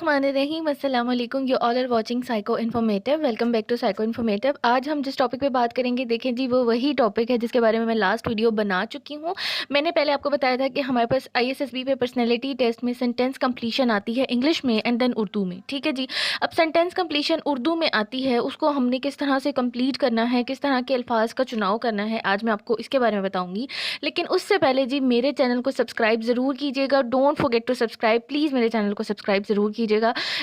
रहीम अस्सलाम वालेकुम। You all are watching Psycho Informative. Welcome back to Psycho Informative. आज हम जिस टॉपिक पे बात करेंगे, देखें जी, वो वही टॉपिक है जिसके बारे में मैं लास्ट वीडियो बना चुकी हूँ। मैंने पहले आपको बताया था कि हमारे पास ISSB पे पर्सनैलिटी टेस्ट में सेंटेंस कंप्लीशन आती है इंग्लिश में एंड देन उर्दू में। ठीक है जी। अब सेंटेंस कंप्लीशन उर्दू में आती है, उसको हमने किस तरह से कंप्लीट करना है, किस तरह के अल्फाज का चुनाव करना है, आज मैं आपको इसके बारे में बताऊँगी। लेकिन उससे पहले जी, मेरे चैनल को सब्सक्राइब ज़रूर कीजिएगा। Don't forget to subscribe, please मेरे चैनल को सब्सक्राइब ज़रूर कीजिएगा।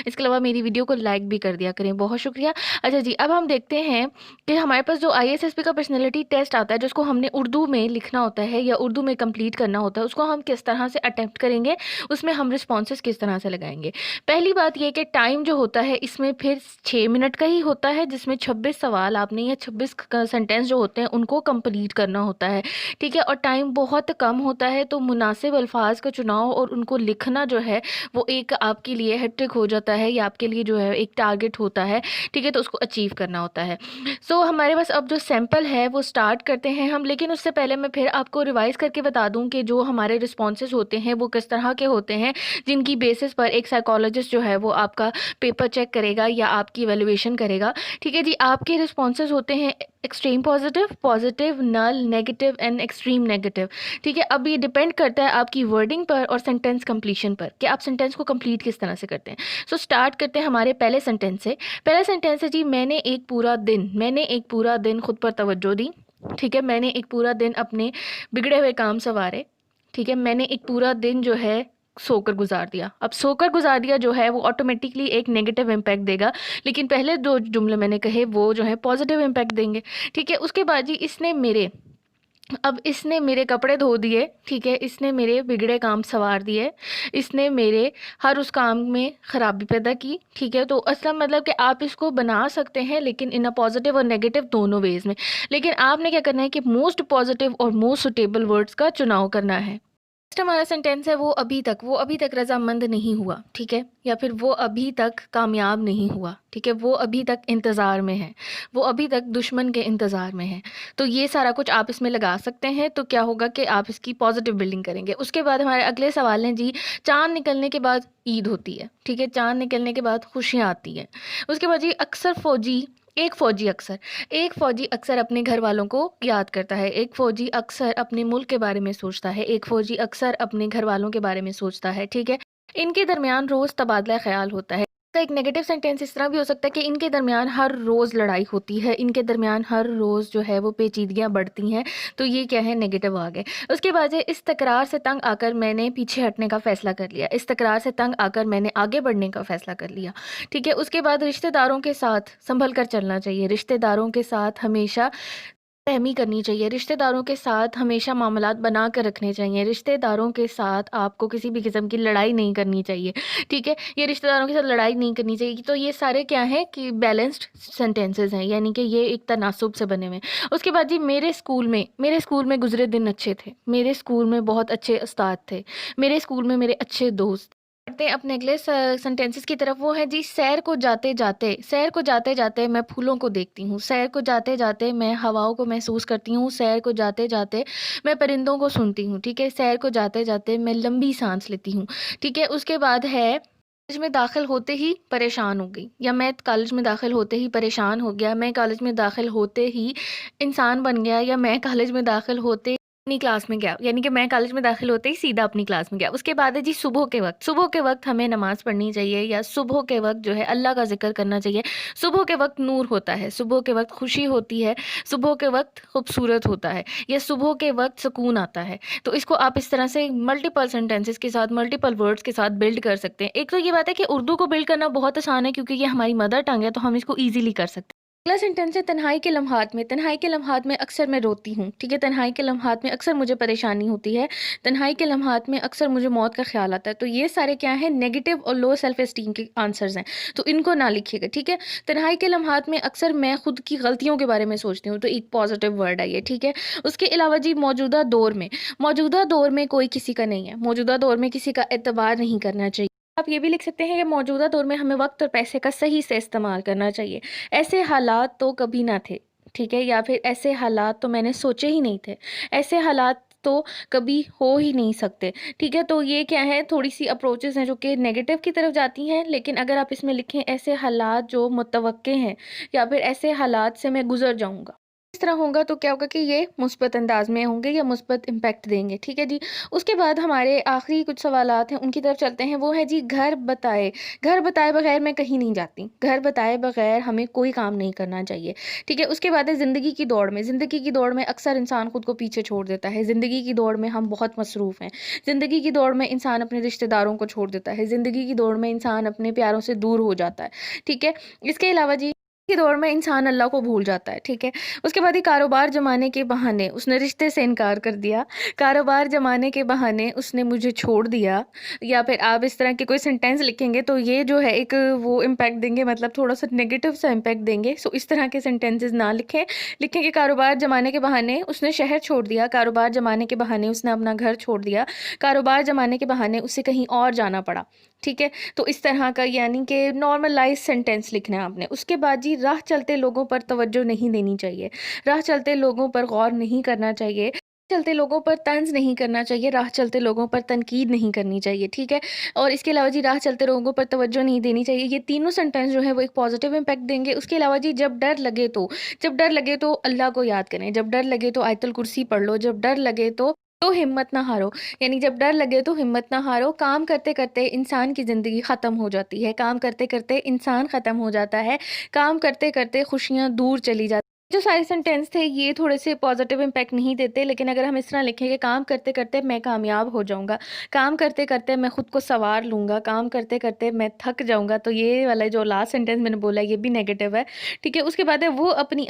इसके अलावा मेरी वीडियो को लाइक भी कर दिया करें, बहुत शुक्रिया। अच्छा जी, अब हम देखते हैं कि हमारे पास जो ISSB का पर्सनैलिटी टेस्ट आता है, जिसको हमने उर्दू में लिखना होता है या उर्दू में कंप्लीट करना होता है, उसको हम किस तरह से अटेम्प्ट करेंगे, उसमें हम रिस्पॉन्सेस किस तरह से लगाएंगे। पहली बात ये कि टाइम जो होता है इसमें फिर 6 मिनट का ही होता है, जिसमें 26 सवाल आपने या 26 सेंटेंस जो होते हैं उनको कंप्लीट करना होता है। ठीक है, और टाइम बहुत कम होता है, तो मुनासिब अल्फाज का चुनाव और उनको लिखना जो है वो एक आपके लिए हैट्रिक हो जाता है, या आपके लिए जो है एक टारगेट होता है। ठीक है, तो उसको अचीव करना होता है। सो हमारे पास अब जो सैंपल है वो स्टार्ट करते हैं हम। लेकिन उससे पहले मैं फिर आपको रिवाइज करके बता दूं कि जो हमारे रिस्पॉन्सेज होते हैं वो किस तरह के होते हैं, जिनकी बेसिस पर एक साइकोलॉजिस्ट जो है वो आपका पेपर चेक करेगा या आपकी इवैल्यूएशन करेगा। ठीक है जी, आपके रिस्पॉन्सेज होते हैं extreme positive, positive, null, negative and extreme negative. ठीक है, अब ये डिपेंड करता है आपकी वर्डिंग पर और सेंटेंस कंप्लीशन पर कि आप सेंटेंस को कंप्लीट किस तरह से करते हैं। सो स्टार्ट करते हैं हमारे पहले सेंटेंस से। पहला सेंटेंस है जी, मैंने एक पूरा दिन खुद पर तवज्जो दी। ठीक है, मैंने एक पूरा दिन अपने बिगड़े हुए काम संवारे। ठीक है, मैंने एक पूरा दिन जो है सोकर गुजार दिया। अब सोकर गुजार दिया जो है वो ऑटोमेटिकली एक नेगेटिव इम्पैक्ट देगा, लेकिन पहले दो जुमले मैंने कहे वो जो है पॉजिटिव इम्पैक्ट देंगे। ठीक है, उसके बाद जी, इसने मेरे कपड़े धो दिए। ठीक है, इसने मेरे बिगड़े काम संवार दिए, इसने मेरे हर उस काम में ख़राबी पैदा की। ठीक है, तो असल मतलब कि आप इसको बना सकते हैं लेकिन इन अ पॉजिटिव और नेगेटिव दोनों वेज में। लेकिन आपने क्या करना है कि मोस्ट पॉजिटिव और मोस्ट सुटेबल वर्ड्स का चुनाव करना है। नेक्स्ट हमारा सेंटेंस है, वो अभी तक रजामंद नहीं हुआ। ठीक है, या फिर वो अभी तक कामयाब नहीं हुआ। ठीक है, वो अभी तक इंतज़ार में है, वो अभी तक दुश्मन के इंतज़ार में है। तो ये सारा कुछ आप इसमें लगा सकते हैं। तो क्या होगा कि आप इसकी पॉजिटिव बिल्डिंग करेंगे। उसके बाद हमारे अगले सवाल हैं जी, चाँद निकलने के बाद ईद होती है। ठीक है, चाँद निकलने के बाद खुशियाँ आती हैं। उसके बाद जी, एक फ़ौजी अक्सर अपने घर वालों को याद करता है, एक फ़ौजी अक्सर अपने मुल्क के बारे में सोचता है, एक फ़ौजी अक्सर अपने घर वालों के बारे में सोचता है। ठीक है, इनके दरमियान रोज़ तबादला ख़्याल होता है। का एक नेगेटिव सेंटेंस इस तरह भी हो सकता है कि इनके दरमियान हर रोज़ लड़ाई होती है, इनके दरमियान हर रोज़ जो है वो पेचीदगियाँ बढ़ती हैं। तो ये क्या है, नेगेटिव आ गए। उसके बाद है, इस तकरार से तंग आकर मैंने पीछे हटने का फ़ैसला कर लिया, इस तकरार से तंग आकर मैंने आगे बढ़ने का फ़ैसला कर लिया। ठीक है, उसके बाद रिश्तेदारों के साथ संभल कर चलना चाहिए, रिश्तेदारों के साथ हमेशा रहमी करनी चाहिए, रिश्तेदारों के साथ हमेशा मामलात बना कर रखने चाहिए, रिश्तेदारों के साथ आपको किसी भी किस्म की लड़ाई नहीं करनी चाहिए। ठीक है, ये रिश्तेदारों के साथ लड़ाई नहीं करनी चाहिए। तो ये सारे क्या हैं कि बैलेंस्ड सेंटेंसेस हैं, यानी कि ये एक तनासुब से बने हुए हैं। उसके बाद जी, मेरे स्कूल में गुजरे दिन अच्छे थे, मेरे स्कूल में बहुत अच्छे उस्ताद थे, मेरे स्कूल में मेरे अच्छे दोस्त। बढ़ते हैं अपने अगले सेंटेंसेस की तरफ। वो है जी, सैर को जाते जाते मैं फूलों को देखती हूँ, सैर को जाते जाते मैं हवाओं को महसूस करती हूँ, सैर को जाते जाते मैं परिंदों को सुनती हूँ। ठीक है, सैर को जाते जाते मैं लंबी सांस लेती हूँ। ठीक है, उसके बाद है, कॉलेज में दाखिल होते ही परेशान हो गई, या मैं कॉलेज में दाखिल होते ही परेशान हो गया, मैं कॉलेज में दाखिल होते ही इंसान बन गया, या मैं कॉलेज में दाखिल होते अपनी क्लास में गया, यानी कि मैं कॉलेज में दाखिल होते ही सीधा अपनी क्लास में गया। उसके बाद है जी, सुबह के वक्त हमें नमाज पढ़नी चाहिए, या सुबह के वक्त जो है अल्लाह का जिक्र करना चाहिए। सुबह के वक्त नूर होता है, सुबह के वक्त खुशी होती है, सुबह के वक्त खूबसूरत होता है, या सुबह के वक्त सुकून आता है। तो इसको आप इस तरह से मल्टीपल सेंटेंसेस के साथ, मल्टीपल वर्ड्स के साथ बिल्ड कर सकते हैं। एक तो ये बात है कि उर्दू को बिल्ड करना बहुत आसान है, क्योंकि ये हमारी मदर टंग है, तो हम इसको ईजिली कर सकते हैं। अगला सेंटेंस है, तन्हाई के लम्हात में अक्सर मैं रोती हूँ। ठीक है, तन्हाई के लम्हात में अक्सर मुझे परेशानी होती है, तन्हाई के लम्हात में अक्सर मुझे मौत का ख्याल आता है। तो ये सारे क्या हैं, नेगेटिव और लो सेल्फ एस्टीम के आंसर्स हैं, तो इनको ना लिखिएगा। ठीक है, तन्हाई के लम्हात में अक्सर मैं खुद की गलतियों के बारे में सोचती हूँ, तो एक पॉजिटिव वर्ड है ये। ठीक है, उसके अलावा जी, मौजूदा दौर में कोई किसी का नहीं है, मौजूदा दौर में किसी का एतबार नहीं करना चाहिए। आप ये भी लिख सकते हैं कि मौजूदा दौर में हमें वक्त और पैसे का सही से इस्तेमाल करना चाहिए, ऐसे हालात तो कभी ना थे। ठीक है, या फिर ऐसे हालात तो मैंने सोचे ही नहीं थे, ऐसे हालात تو کبھی ہو ہی نہیں سکتے، ٹھیک ہے؟ تو یہ کیا ہے، تھوڑی سی اپروچز ہیں جو کہ نیگیٹو کی طرف جاتی ہیں، لیکن اگر آپ اس میں لکھیں ایسے حالات جو متوقع ہیں یا پھر ایسے حالات سے میں گزر جاؤں گا، اس طرح ہوگا تو کیا ہوگا کہ یہ مثبت انداز میں ہوں گے یا مثبت امپیکٹ دیں گے، ٹھیک ہے جی؟ اس کے بعد ہمارے آخری کچھ سوالات ہیں ان کی طرف چلتے ہیں، وہ ہے جی گھر بتائے۔ گھر بتائے بغیر میں کہیں نہیں جاتی، گھر بتائے بغیر ہمیں کوئی کام نہیں کرنا چاہیے، ٹھیک ہے؟ اس کے بعد ہے زندگی کی دوڑ میں۔ زندگی کی دوڑ میں اکثر انسان خود کو پیچھے چھوڑ دیتا ہے، زندگی کی دوڑ میں ہم بہت مصروف ہیں، زندگی کی دوڑ میں انسان اپنے رشتہ داروں کو چھوڑ دیتا ہے، زندگی کی دوڑ میں انسان اپنے پیاروں سے دور ہو جاتا ہے، ٹھیک ہے؟ اس کے علاوہ جی کی دوڑ میں انسان اللہ کو بھول جاتا ہے، ٹھیک ہے؟ اس کے بعد یہ کاروبار جمانے کے بہانے اس نے رشتے سے انکار کر دیا، کاروبار جمانے کے بہانے اس نے مجھے چھوڑ دیا، یا پھر آپ اس طرح کے کوئی سینٹینس لکھیں گے تو یہ جو ہے ایک وہ امپیکٹ دیں گے، مطلب تھوڑا سا نیگیٹو سا امپیکٹ دیں گے، سو اس طرح کے سینٹینسز نہ لکھیں۔ لکھیں کہ کاروبار جمانے کے بہانے اس نے شہر چھوڑ دیا، کاروبار جمانے کے بہانے اس نے اپنا گھر چھوڑ دیا، کاروبار جمانے کے بہانے اسے کہیں اور جانا پڑا، ٹھیک ہے؟ تو اس طرح کا یعنی کہ نارملائز سینٹینس لکھنا ہے آپ نے۔ اس کے بعد جی راہ چلتے لوگوں پر توجہ نہیں دینی چاہیے، راہ چلتے لوگوں پر غور نہیں کرنا چاہیے، چلتے لوگوں پر طنز نہیں کرنا چاہیے، راہ چلتے لوگوں پر تنقید نہیں کرنی چاہیے، ٹھیک ہے؟ اور اس کے علاوہ جی راہ چلتے لوگوں پر توجہ نہیں دینی چاہیے، یہ تینوں سینٹینس جو ہے وہ ایک پازیٹیو امپیکٹ دیں گے۔ اس کے علاوہ جی جب ڈر لگے تو اللہ کو یاد کریں، جب ڈر لگے تو آیت الکرسی پڑھ لو، جب ڈر لگے تو ہمت نہ ہارو، یعنی جب ڈر لگے تو ہمت نہ ہارو۔ کام کرتے کرتے انسان کی زندگی ختم ہو جاتی ہے، کام کرتے کرتے انسان ختم ہو جاتا ہے، کام کرتے کرتے خوشیاں دور چلی جاتی۔ جو سارے سینٹینس تھے یہ تھوڑے سے پازیٹیو امپیکٹ نہیں دیتے، لیکن اگر ہم اس طرح لکھیں کہ کام کرتے کرتے میں کامیاب ہو جاؤں گا، کام کرتے کرتے میں خود کو سنوار لوں گا، کام کرتے کرتے میں تھک جاؤں گا، تو یہ والا جو لاسٹ سینٹینس میں نے بولا یہ بھی نیگیٹو ہے، ٹھیک ہے؟ اس کے بعد ہے وہ اپنی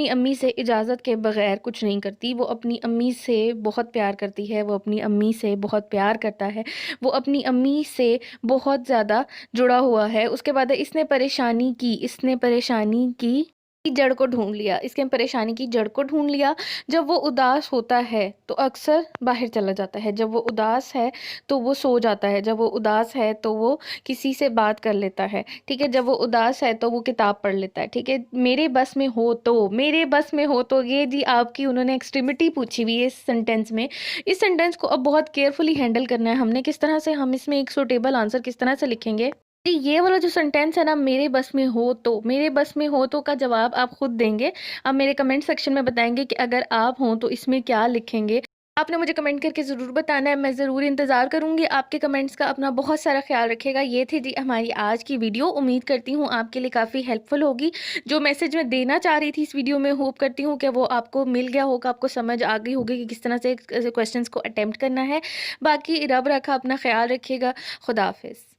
امی سے اجازت کے بغیر کچھ نہیں کرتی، وہ اپنی امی سے بہت پیار کرتی ہے، وہ اپنی امی سے بہت پیار کرتا ہے، وہ اپنی امی سے بہت زیادہ جڑا ہوا ہے۔ اس کے بعد ہے اس نے پریشانی کی جڑ کو ڈھونڈ لیا، اس کے پریشانی کی جڑ کو ڈھونڈ لیا۔ جب وہ اداس ہوتا ہے تو اکثر باہر چلا جاتا ہے، جب وہ اداس ہے تو وہ سو جاتا ہے، جب وہ اداس ہے تو وہ کسی سے بات کر لیتا ہے، ٹھیک ہے؟ جب وہ اداس ہے تو وہ کتاب پڑھ لیتا ہے، ٹھیک ہے؟ میرے بس میں ہو تو یہ جی آپ کی انہوں نے ایکسٹریمٹی پوچھی ہوئی ہے اس سینٹینس میں۔ اس سینٹینس کو اب بہت کیئرفلی ہینڈل کرنا ہے ہم نے، کس طرح سے ہم اس میں ایک سوٹیبل آنسر کس طرح سے لکھیں گے۔ جی یہ والا جو سینٹینس ہے نا، میرے بس میں ہو تو کا جواب آپ خود دیں گے، آپ میرے کمنٹ سیکشن میں بتائیں گے کہ اگر آپ ہوں تو اس میں کیا لکھیں گے۔ آپ نے مجھے کمنٹ کر کے ضرور بتانا ہے، میں ضرور انتظار کروں گی آپ کے کمنٹس کا۔ اپنا بہت سارا خیال رکھے گا۔ یہ تھی جی ہماری آج کی ویڈیو، امید کرتی ہوں آپ کے لیے کافی ہیلپ فل ہوگی۔ جو میسج میں دینا چاہ رہی تھی اس ویڈیو میں، ہوپ کرتی ہوں کہ وہ آپ کو مل گیا ہوگا، آپ کو سمجھ آ گئی ہوگی کہ کس طرح سے کویسچنس کو اٹیمپٹ کرنا ہے۔ باقی رب رکھا، اپنا خیال رکھیے گا، خدا حافظ۔